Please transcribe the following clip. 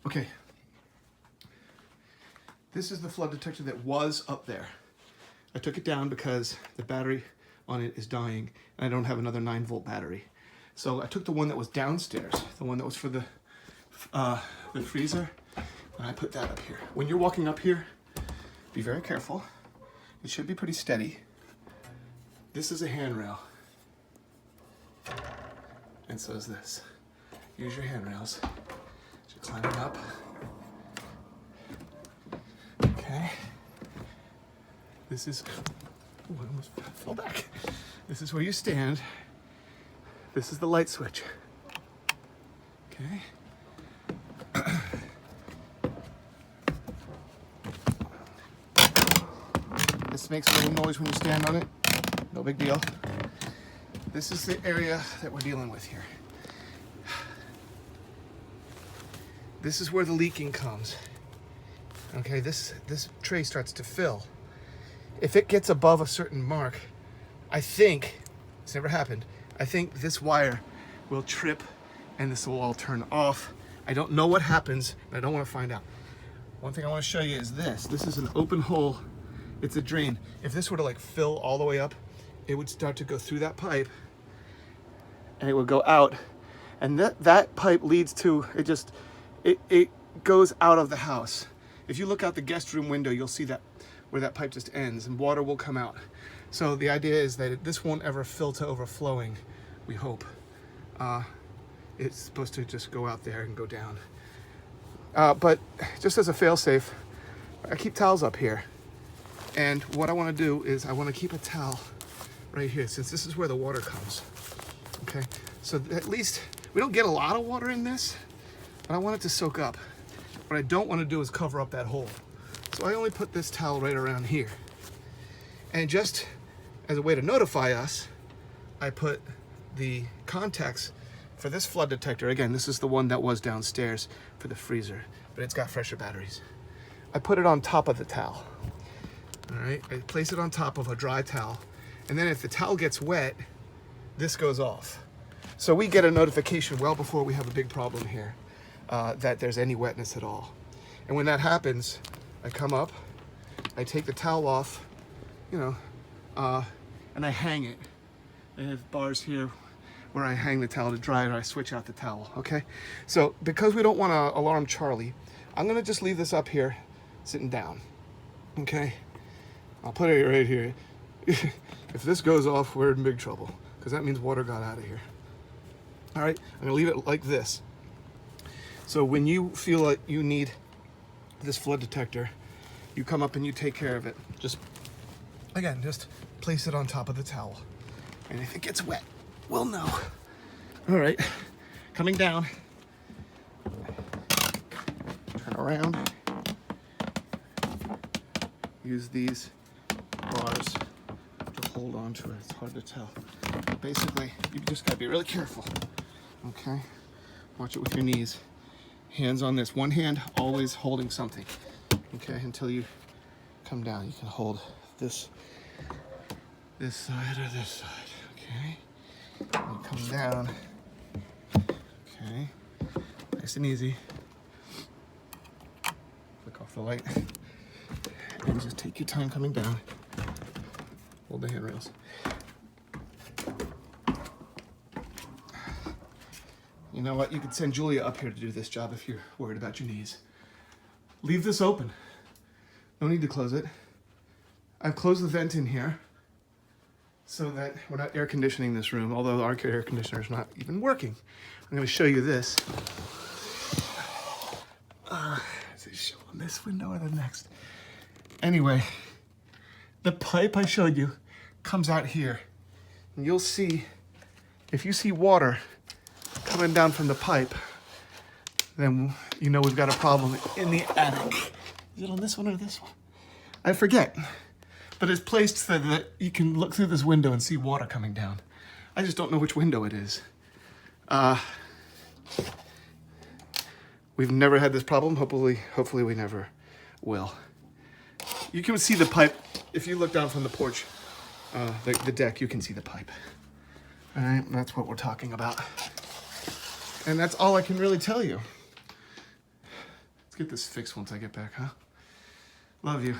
Okay. This is the flood detector that was up there. I took it down because the battery on it is dying and I don't have another 9-volt battery. So I took the one that was downstairs, the one that was for the freezer, and I put that up here. When you're walking up here, be very careful. It should be pretty steady. This is a handrail. And so is this. Use your handrails. As you're climbing up. Okay. This is, oh, I almost fell back. This is where you stand. This is the light switch. Okay. This makes a little noise when you stand on it. No big deal. This is the area that we're dealing with here. This is where the leaking comes. Okay, this tray starts to fill. If it gets above a certain mark, I think, it's never happened, I think this wire will trip and this will all turn off. I don't know what happens, and I don't want to find out. One thing I want to show you is this. This is an open hole. It's a drain. If this were to like fill all the way up, it would start to go through that pipe and it would go out. And that pipe leads to, it goes out of the house. If you look out the guest room window, you'll see that where that pipe just ends and water will come out. So the idea is that this won't ever fill to overflowing, we hope. It's supposed to just go out there and go down. But just as a fail-safe, I keep towels up here. And what I want to do is I want to keep a towel right here, since this is where the water comes. Okay, so at least we don't get a lot of water in this, but I want it to soak up. What I don't want to do is cover up that hole. So I only put this towel right around here. And just as a way to notify us, I put the contacts for this flood detector. Again, this is the one that was downstairs for the freezer, but it's got fresher batteries. I put it on top of the towel. All right, I place it on top of a dry towel. And then if the towel gets wet, this goes off. So we get a notification well before we have a big problem here, that there's any wetness at all. And when that happens, I come up, I take the towel off, and I hang it. I have bars here where I hang the towel to dry, or I switch out the towel, okay? So because we don't want to alarm Charlie, I'm gonna just leave this up here, sitting down, okay? I'll put it right here. If this goes off, we're in big trouble, because that means water got out of here. All right, I'm gonna leave it like this. So when you feel like you need this flood detector, you come up and you take care of it. Just place it on top of the towel. And if it gets wet, we'll know. All right, coming down. Turn around. Use these bars to hold on to it. It's hard to tell. Basically, you just gotta be really careful. Okay? Watch it with your knees. Hands on this. One hand always holding something. Okay, until you come down. You can hold this side or this side. Okay? And you come down. Okay. Nice and easy. Flick off the light. And just take your time coming down. Hold the handrails. You know what? You could send Julia up here to do this job if you're worried about your knees. Leave this open. No need to close it. I've closed the vent in here so that we're not air conditioning this room, although our air conditioner is not even working. I'm going to show you this. Is it showing this window or the next? Anyway, the pipe I showed you comes out here. And you'll see, if you see water coming down from the pipe, then you know we've got a problem in the attic. Is it on this one or this one? I forget. But it's placed so that you can look through this window and see water coming down. I just don't know which window it is. We've never had this problem. Hopefully we never will. You can see the pipe. If you look down from the porch, the deck, you can see the pipe. All right, that's what we're talking about. And that's all I can really tell you. Let's get this fixed once I get back, huh? Love you.